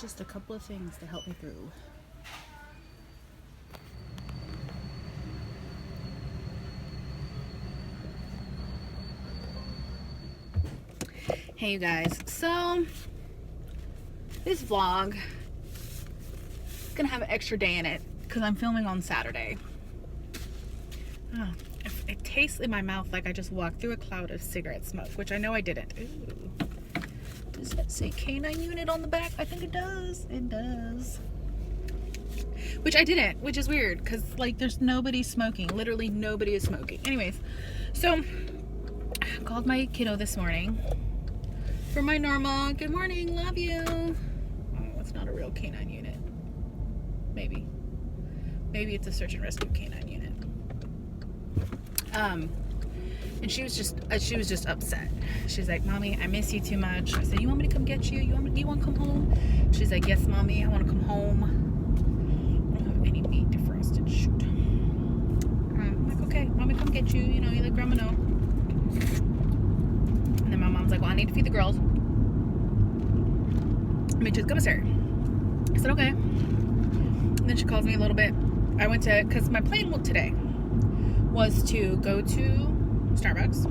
Just a couple of things to help me through. Hey you guys, so this vlog is gonna have an extra day in it because I'm filming on Saturday. Oh, it tastes in my mouth like I just walked through a cloud of cigarette smoke, which I know I didn't. Ooh. Does that say K9 unit on the back? I think it does. It does. Which I didn't, which is weird because like there's nobody smoking. Literally nobody is smoking. Anyways, so I called my kiddo this morning for my normal good morning, love you. Oh, it's not a real K9 unit. Maybe it's a search and rescue K9 unit. And she was just upset. She's like, Mommy, I miss you too much. I said, you want me to come get you? You want to come home? She's like, yes, Mommy, I want to come home. I don't have any meat defrosted. Shoot. I'm like, okay, Mommy, come get you. You know, you let Grandma know. And then my mom's like, well, I need to feed the girls. Me to the commissary. I said, okay. And then she calls me a little bit. I went to, because my plan today was to go to Starbucks,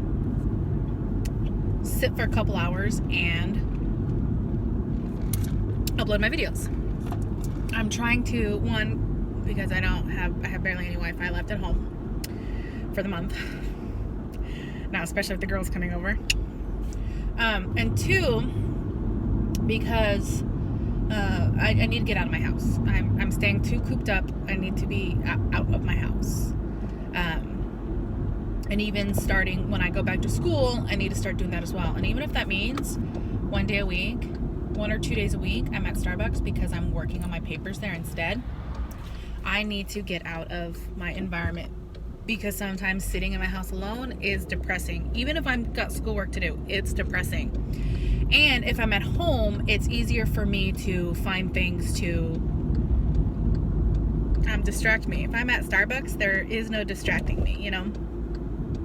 sit for a couple hours, and upload my videos. I'm trying to, one, because I have barely any Wi-Fi left at home for the month. Now, especially with the girls coming over. And two, because I need to get out of my house. I'm staying too cooped up. I need to be out of my house. And even starting when I go back to school, I need to start doing that as well. And even if that means 1 day a week, 1 or 2 days a week, I'm at Starbucks because I'm working on my papers there instead. I need to get out of my environment because sometimes sitting in my house alone is depressing. Even if I've got schoolwork to do, it's depressing. And if I'm at home, it's easier for me to find things to distract me. If I'm at Starbucks, there is no distracting me, you know?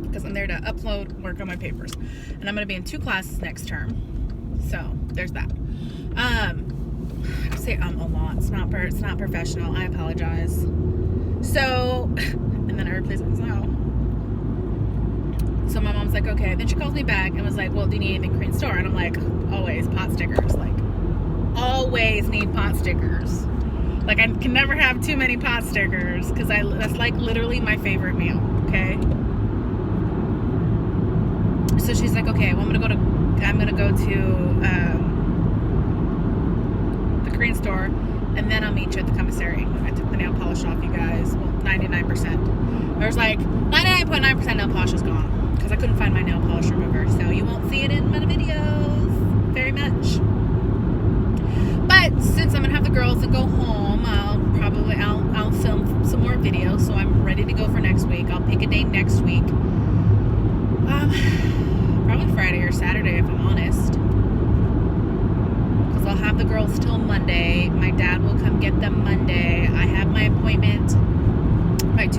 Because I'm there to upload, work on my papers. And I'm going to be in 2 classes next term. So, there's that. I say a lot. It's not professional. I apologize. So, and then I replace it with no. So my mom's like, okay. Then she calls me back and was like, well, do you need anything Korean store? And I'm like, always pot stickers. Like, always need pot stickers. Like, I can never have too many pot stickers because that's like literally my favorite meal. Okay. So she's like, okay, well, I'm gonna go to the Korean store, and then I'll meet you at the commissary. I took the nail polish off, you guys. Well, 99%. There's like 99.9% nail polish is gone because I couldn't find my nail polish remover, so you won't see it in my videos very much. But since I'm gonna have the girls and go home, I'll film some more videos, so I'm ready to go for next week. I'll pick a day next week. Probably Friday or Saturday if I'm honest, because I'll have the girls till Monday. My dad will come get them Monday. I have my 2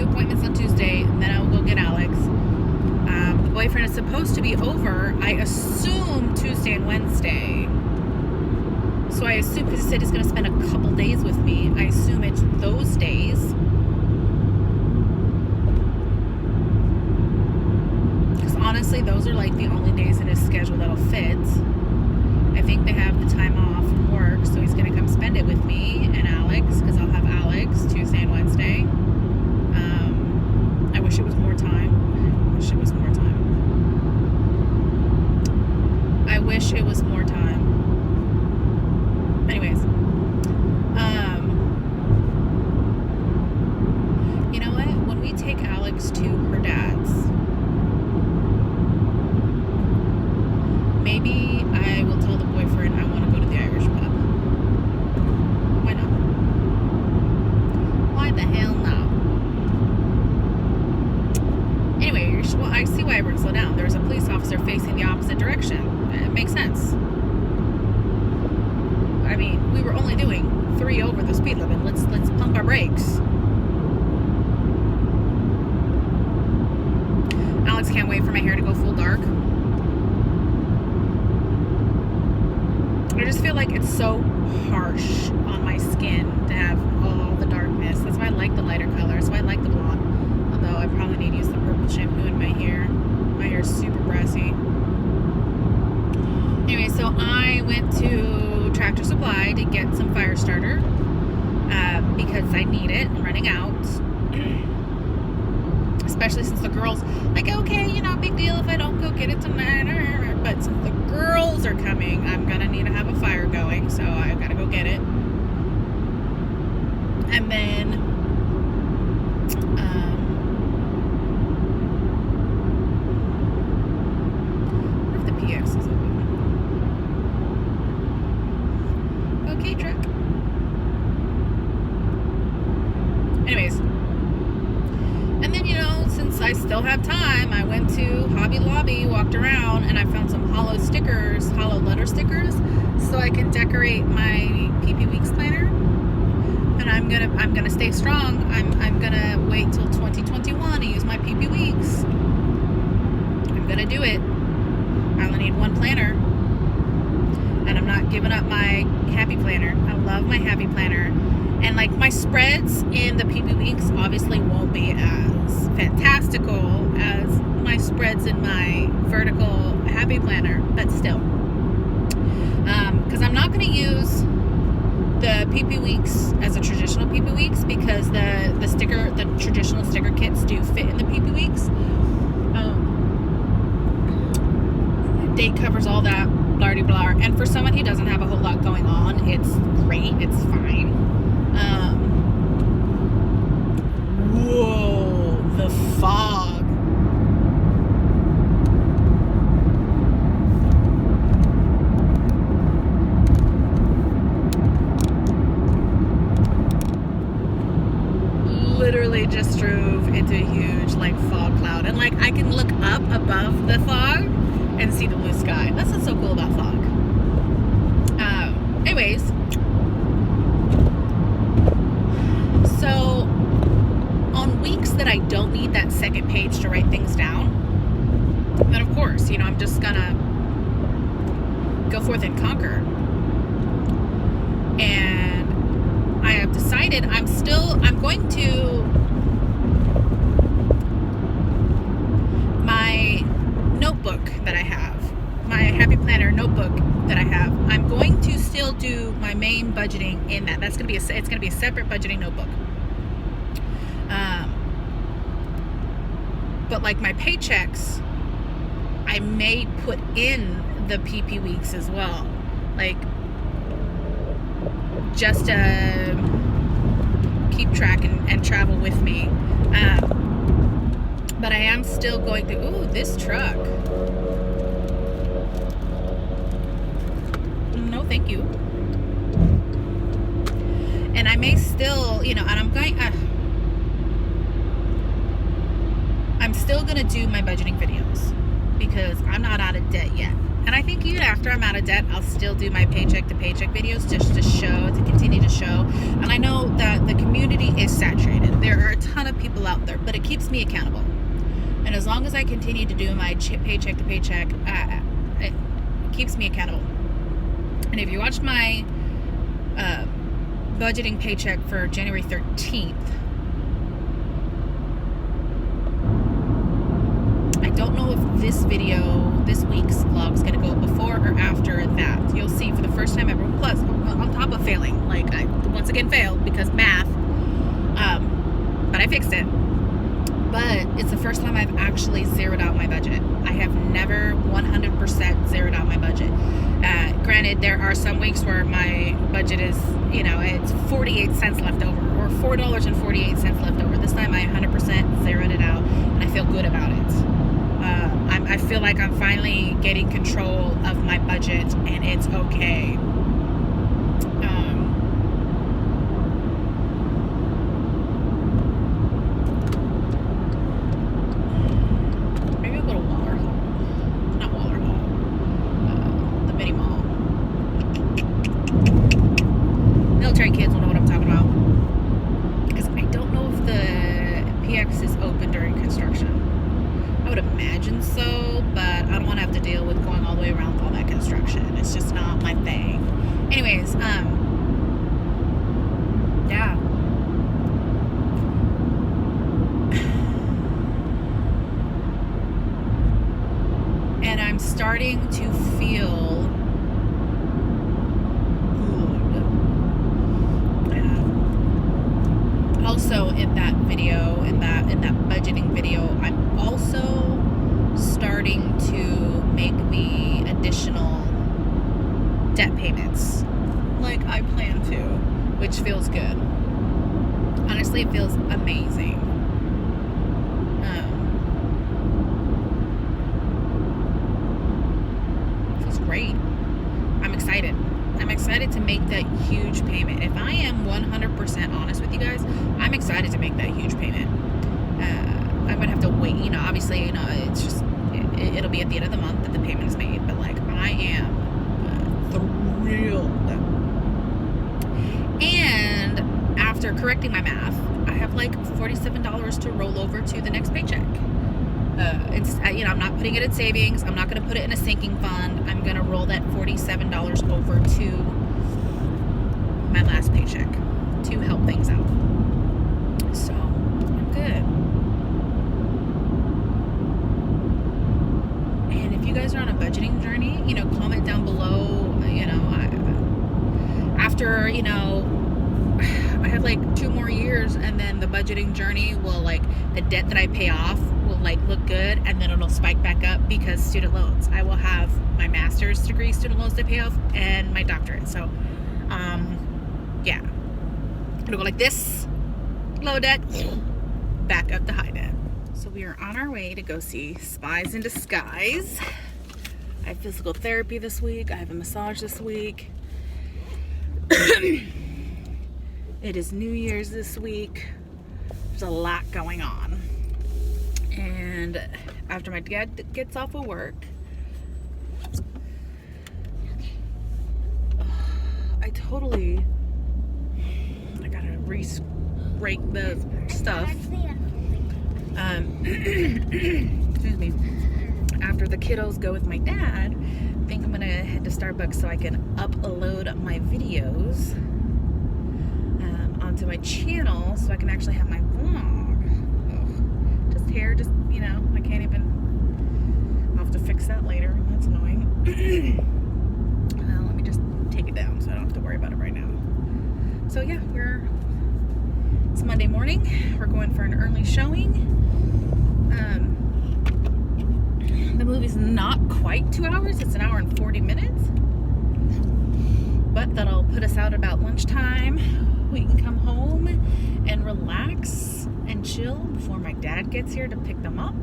appointments on Tuesday, and then I will go get Alex. The boyfriend is supposed to be over, I assume, Tuesday and Wednesday. So I assume, because he said he's going to spend a couple days with me, I assume it's those days. Honestly, those are like the only days in his schedule that'll fit. I think they have the time off from work, so he's going to come spend it with me and Alex, because I'll have Alex Tuesday and Wednesday. I wish it was more time. I wish it was more time. Anyways. You know what? When we take Alex to her dad's, maybe I will tell the boyfriend I want to go to the Irish pub. Why not? Why the hell not? Anyway, well, I see why everyone slowed down. There was a police officer facing the opposite direction. It makes sense. I mean, we were only doing 3 over the speed limit. Let's pump our brakes. Alex can't wait for my hair to go full dark. I just feel like it's so harsh on my skin to have all the darkness. That's why I like the lighter color. That's why I like the blonde. Although I probably need to use the purple shampoo in my hair. My hair is super brassy. Anyway, so I went to Tractor Supply to get some fire starter because I need it. I'm running out. Especially since the girls, like, okay, you know, big deal if I don't go get it tonight. But since the girls are coming, I'm gonna need to have a fire going, so I've gotta go get it. And then, what if the PX is open? Okay, truck. Anyways. And then, you know, since I still have time, I went to Hobby Lobby, walked around, and I found some hollow letter stickers, so I can decorate my PP Weeks planner. And I'm gonna stay strong. I'm gonna wait till 2021 to use my PP Weeks. I'm gonna do it. I only need one planner, and I'm not giving up my Happy Planner. I love my Happy Planner. And like my spreads in the PP Weeks obviously won't be as fantastical as my spreads in my vertical Happy Planner, but still. Because I'm not going to use the PP Weeks as a traditional PP Weeks because the traditional sticker kits do fit in the PP Weeks. Date covers all that, blah blah. And for someone who doesn't have a whole lot going on, it's great. It's fine. Whoa, the fog. Literally just drove into a huge like fog cloud, and like I can look up above the fog and see the blue sky. That's what's so cool about fog. Anyways, so on weeks that I don't need that second page to write things down, then of course, you know, I'm just gonna go forth and conquer. And I have decided I'm going to my notebook that I have, my Happy Planner notebook that I have. I'm going to still do my main budgeting in that. It's going to be a separate budgeting notebook. But like my paychecks, I may put in the PP Weeks as well, like just to keep track and travel with me. But I am still going to, ooh, this truck. No, thank you. And I may still, you know, and I'm still going to do my budgeting videos because I'm not out of debt yet. And I think even after I'm out of debt, I'll still do my paycheck to paycheck videos just to continue to show. And I know that the community is saturated. There are a ton of people out there, but it keeps me accountable. And as long as I continue to do my paycheck to paycheck, it keeps me accountable. And if you watched my budgeting paycheck for January 13th, I don't know if this week's vlog is going to go before or after that. You'll see for the first time ever. Plus, on top of failing, like I once again failed because math, but I fixed it. But it's the first time I've actually zeroed out my budget. I have never 100% zeroed out my budget. Granted, there are some weeks where my budget is, you know, it's 48 cents left over, or $4.48 left over. This time I 100% zeroed it out, and I feel good about it. I feel like I'm finally getting control of my budget, and it's okay. Maybe I'll go to Waller Hall. Not Waller Hall. The mini mall. Military kids will know what I'm talking about. Because I don't know if the PX is open during construction. I would imagine so, but I don't want to have to deal with going all the way around with all that construction. It's just not my thing. Anyways, yeah. And I'm starting to feel good. Also, in that video, in that budgeting video, I'm also starting to make the additional debt payments like I plan to, which feels good. Honestly, it feels amazing. Feels great. I'm excited. I'm excited to make that huge payment. If I am 100% honest with you guys, I'm excited to make that huge payment. I'm gonna have to wait. You know, obviously, you know, it's just it'll be at the end of the month that the payment is made. But like, I am thrilled. And after correcting my math, I have like $47 to roll over to the next paycheck. It's you know, I'm not putting it in savings. I'm not going to put it in a sinking fund. I'm going to roll that $47 over to my last paycheck to help things out. So I'm good. And if you guys are on a budgeting journey, you know, comment down below. You know, after, you know, I have like 2 more years, and then the budgeting journey will, like, the debt that I pay off will like look good, and then it'll spike back up because student loans. I will have my master's degree student loans to pay off and my doctorate. So yeah, it'll go like this: low debt, back up to high debt. So we are on our way to go see Spies in Disguise. I have physical therapy this week. I have a massage this week. It is New Year's this week. There's a lot going on. And after my dad gets off of work, I gotta re-rake the stuff. Excuse me. After the kiddos go with my dad, I think I'm gonna head to Starbucks so I can upload my videos onto my channel so I can actually have my vlog. Just hair, just, you know, I can't even, I'll have to fix that later. That's annoying. Let me just take it down so I don't have to worry about it right now. So yeah, it's Monday morning. We're going for an early showing. The movie's not quite 2 hours. It's 1 hour and 40 minutes. But that'll put us out about lunchtime. We can come home and relax and chill before my dad gets here to pick them up.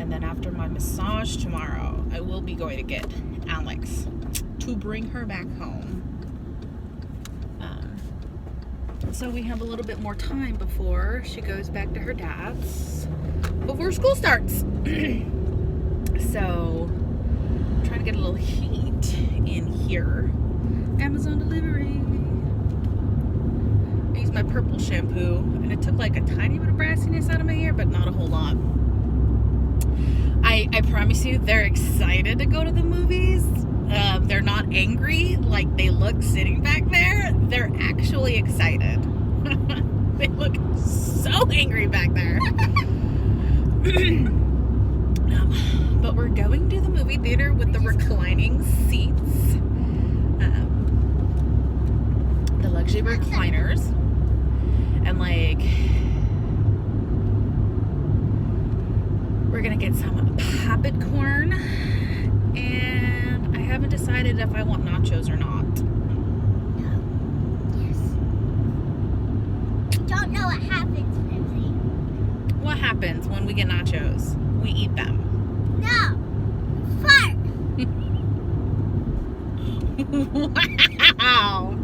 And then after my massage tomorrow, I will be going to get Alex to bring her back home. So we have a little bit more time before she goes back to her dad's, before school starts. So I'm trying to get a little heat in here. Amazon delivery. I used my purple shampoo, and it took like a tiny bit of brassiness out of my hair, but not a whole lot. I promise you, they're excited to go to the movies. They're not angry like they look sitting back there. They're actually excited. They look so angry back there. But we're going to the movie theater with the reclining seats. The luxury recliners. And like, we're gonna get some popcorn, and I haven't decided if I want nachos or not. Yes. Don't know what happens, Lindsay. What happens when we get nachos? We eat them. No. Fart. Wow.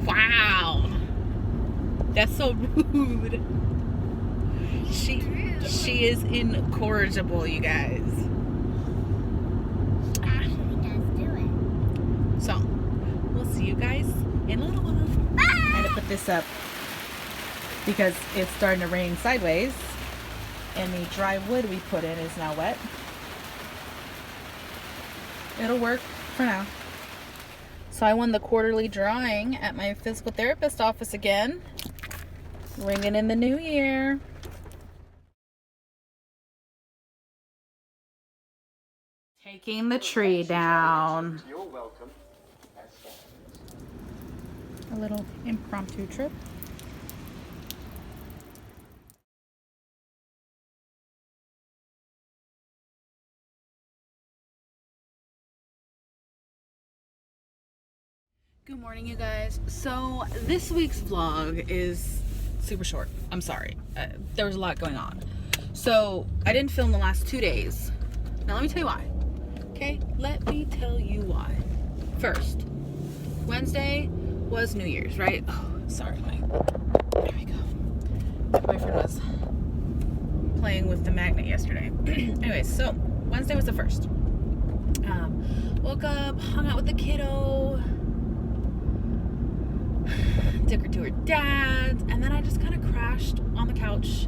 Wow. That's so rude. She is incorrigible, you guys. She actually does do it. So, we'll see you guys in a little while. Bye. I had to put this up because it's starting to rain sideways. And the dry wood we put in is now wet. It'll work for now. So I won the quarterly drawing at my physical therapist office again. Ringing in the new year. Taking the tree down. You're welcome. A little impromptu trip. Good morning, you guys. So this week's vlog is super short. I'm sorry. There was a lot going on. So I didn't film the last 2 days. Now let me tell you why. Okay, let me tell you why. First, Wednesday was New Year's, right? Oh, sorry, there we go. My boyfriend was playing with the magnet yesterday. Anyways, so Wednesday was the first. Woke up, hung out with the kiddo, took her to her dad's, and then I just kind of crashed on the couch,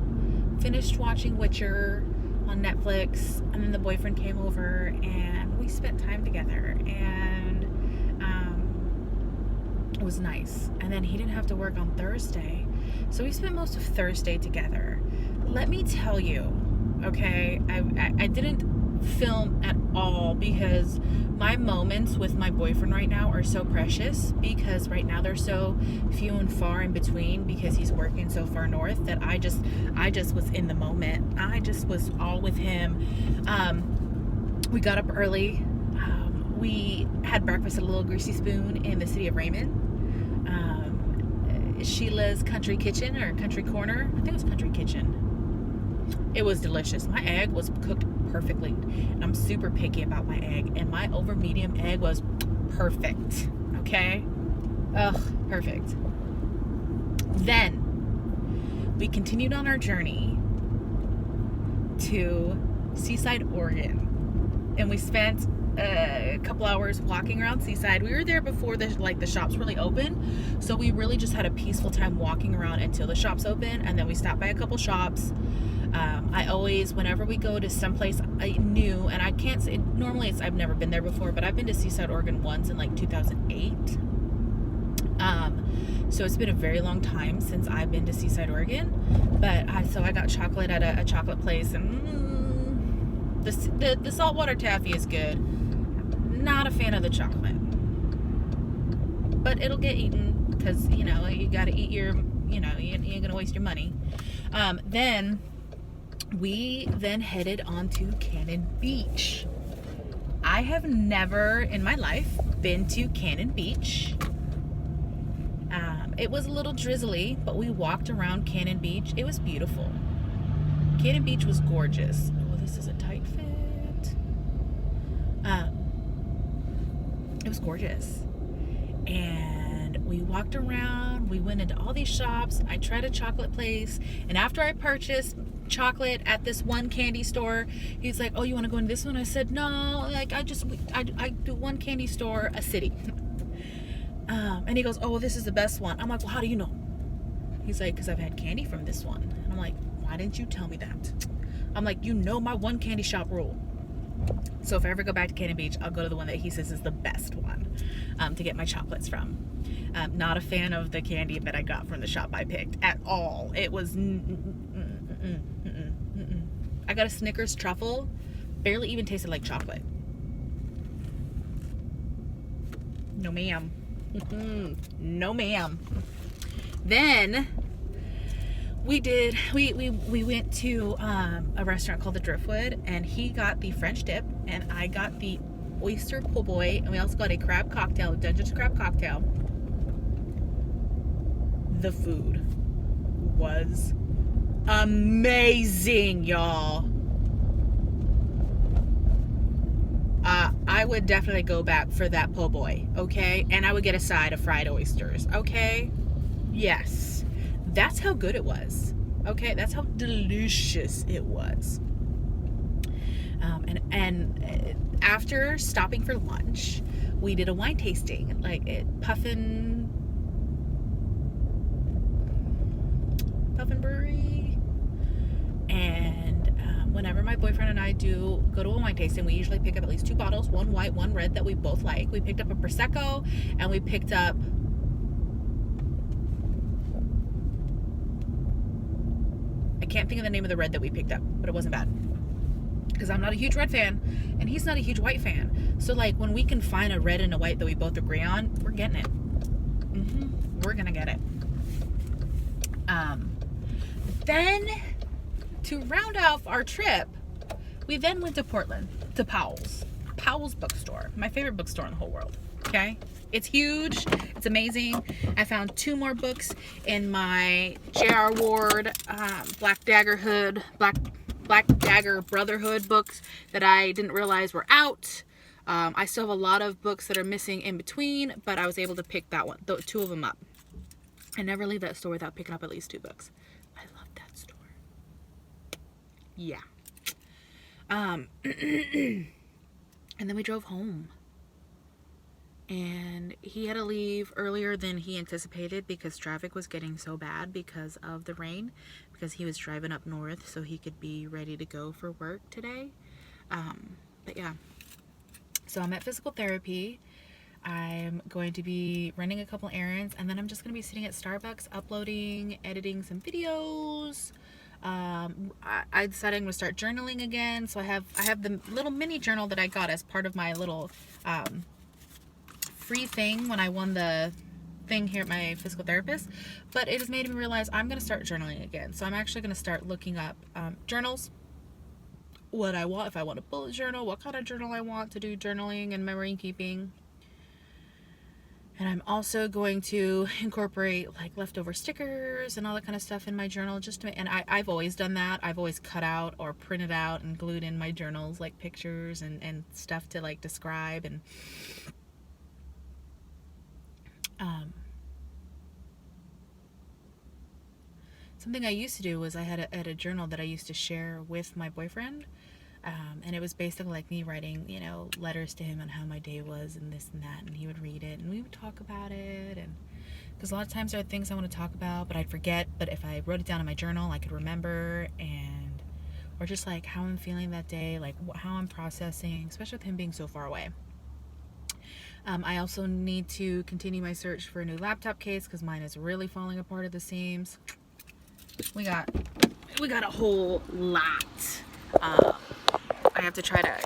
finished watching Witcher on Netflix, and then the boyfriend came over and we spent time together, and it was nice. And then he didn't have to work on Thursday, so we spent most of Thursday together. Let me tell you, okay, I didn't film at all because my moments with my boyfriend right now are so precious, because right now they're so few and far in between because he's working so far north, that I just was in the moment. I just was all with him. We got up early. We had breakfast at a Little Greasy Spoon in the city of Raymond. Sheila's Country Kitchen, or Country Corner. I think it was Country Kitchen. It was delicious. My egg was cooked perfectly. And I'm super picky about my egg. And my over medium egg was perfect. Okay? Ugh, perfect. Then we continued on our journey to Seaside, Oregon. And we spent a couple hours walking around Seaside. We were there before the shops really open, so we really just had a peaceful time walking around until the shops open, and then we stopped by a couple shops. I always, whenever we go to someplace new, and I can't say, normally I've never been there before, but I've been to Seaside, Oregon once in like 2008. So it's been a very long time since I've been to Seaside, Oregon. But I got chocolate at a chocolate place, and the saltwater taffy is good. Not a fan of the chocolate, but it'll get eaten because you gotta eat your, you ain't gonna waste your money. Then we headed on to Cannon Beach. I have never in my life been to Cannon Beach. It was a little drizzly, but we walked around Cannon Beach. It was beautiful. Cannon Beach was gorgeous. Oh, this is a tight fit. It was gorgeous. And we walked around. We went into all these shops. I tried a chocolate place. And after I purchased chocolate at this one candy store, he's like, oh, you want to go in this one? I said, no, like I do one candy store a city. And he goes, oh, this is the best one. I'm like, well, how do you know? He's like, because I've had candy from this one. And I'm like, why didn't you tell me that? I'm like, my one candy shop rule. So if I ever go back to Cannon Beach, I'll go to the one that he says is the best one to get my chocolates from. Not a fan of the candy that I got from the shop I picked at all. It was I got a Snickers truffle, barely even tasted like chocolate. No ma'am. No ma'am. Then we went to a restaurant called the Driftwood, and he got the French dip and I got the oyster po' boy, and we also got a crab cocktail, Dungeness crab cocktail. The food was amazing, y'all. I would definitely go back for that po' boy, okay? And I would get a side of fried oysters, okay? Yes. That's how good it was, okay? That's how delicious it was. And after stopping for lunch, we did a wine tasting, like Puffin Brewery, and whenever my boyfriend and I do go to a wine tasting, we usually pick up at least 2 bottles, one white, one red that we both like. We picked up a Prosecco, and we picked up I can't think of the name of the red that we picked up, but it wasn't bad. Because I'm not a huge red fan, and he's not a huge white fan. So, like, when we can find a red and a white that we both agree on, we're getting it. We're gonna get it. Then, to round off our trip, we then went to Portland, to Powell's. Powell's bookstore. My favorite bookstore in the whole world. Okay? It's huge. It's amazing. I found 2 more books in my J.R. Ward Black Dagger Brotherhood books that I didn't realize were out. I still have a lot of books that are missing in between, but I was able to pick that one, 2 of them up. I never leave that store without picking up at least 2 books. I love that store. Yeah. And then we drove home. And he had to leave earlier than he anticipated because traffic was getting so bad because of the rain, because he was driving up north so he could be ready to go for work today. But yeah, so I'm at physical therapy. I'm going to be running a couple errands, and then I'm just going to be sitting at Starbucks uploading, editing some videos. I decided I'm going to start journaling again. So I have the little mini journal that I got as part of my little free thing when I won the thing here at my physical therapist, but it has made me realize I'm going to start journaling again. So I'm actually going to start looking up journals, what I want, if I want a bullet journal, what kind of journal I want to do journaling and memory keeping. And I'm also going to incorporate like leftover stickers and all that kind of stuff in my journal, just to, and I've always done that. I've always cut out or printed out and glued in my journals like pictures and stuff to like describe. And something I used to do was I had a journal that I used to share with my boyfriend, and it was basically like me writing, you know, letters to him on how my day was and this and that, and he would read it and we would talk about it. And because a lot of times there are things I want to talk about but I'd forget, but if I wrote it down in my journal I could remember, and or just like how I'm feeling that day, like how I'm processing, especially with him being so far away. I also need to continue my search for a new laptop case because mine is really falling apart at the seams. We got a whole lot. I have to try to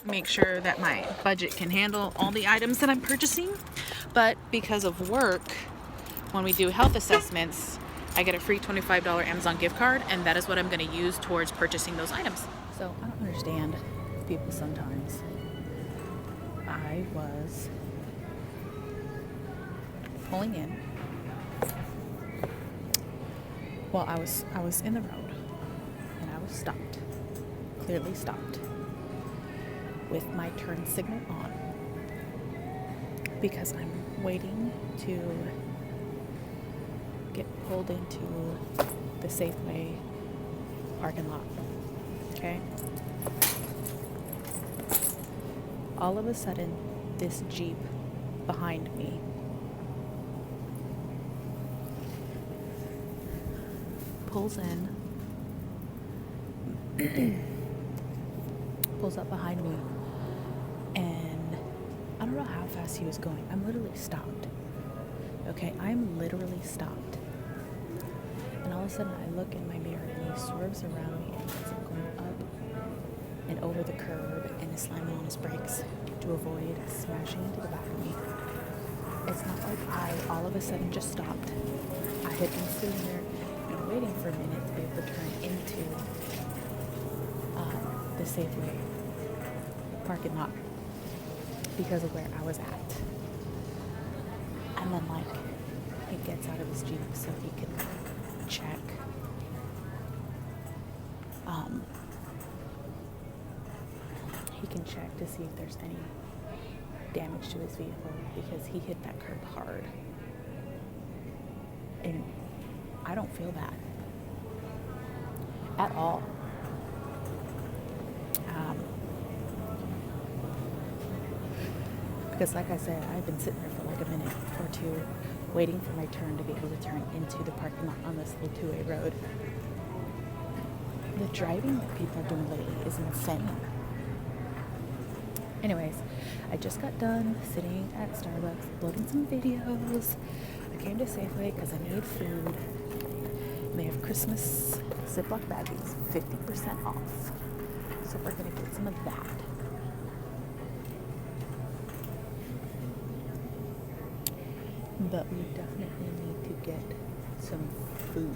make sure that my budget can handle all the items that I'm purchasing. But because of work, when we do health assessments, I get a free $25 Amazon gift card, and that is what I'm going to use towards purchasing those items. So I don't understand people sometimes. I was pulling in. Well, I was in the road, and I was stopped, clearly stopped, with my turn signal on, because I'm waiting to get pulled into the Safeway parking lot. Okay? All of a sudden, this Jeep behind me pulls in, pulls up behind me, and I don't know how fast he was going. I'm literally stopped. Okay, I'm literally stopped. And all of a sudden I look in my mirror and he swerves around me and ends up going up and over the curb and is slamming on his brakes to avoid smashing into the back of me. It's not like I all of a sudden just stopped. I had been sitting there and waiting for a minute to be able to turn into the Safeway parking lot because of where I was at. And then like he gets out of his Jeep so he can check to see if there's any damage to his vehicle, because he hit that curb hard. And I don't feel that at all. Because like I said, I've been sitting there for like a minute or two waiting for my turn to be able to turn into the parking lot on this little two-way road. The driving that people are doing lately is insane. Anyways, I just got done sitting at Starbucks uploading some videos. I came to Safeway because I need food. And they have Christmas Ziploc baggies, 50% off. So we're gonna get some of that. But we definitely need to get some food.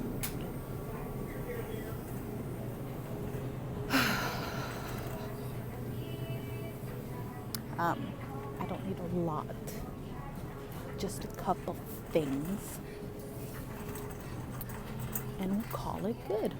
I don't need a lot, just a couple things, and we'll call it good.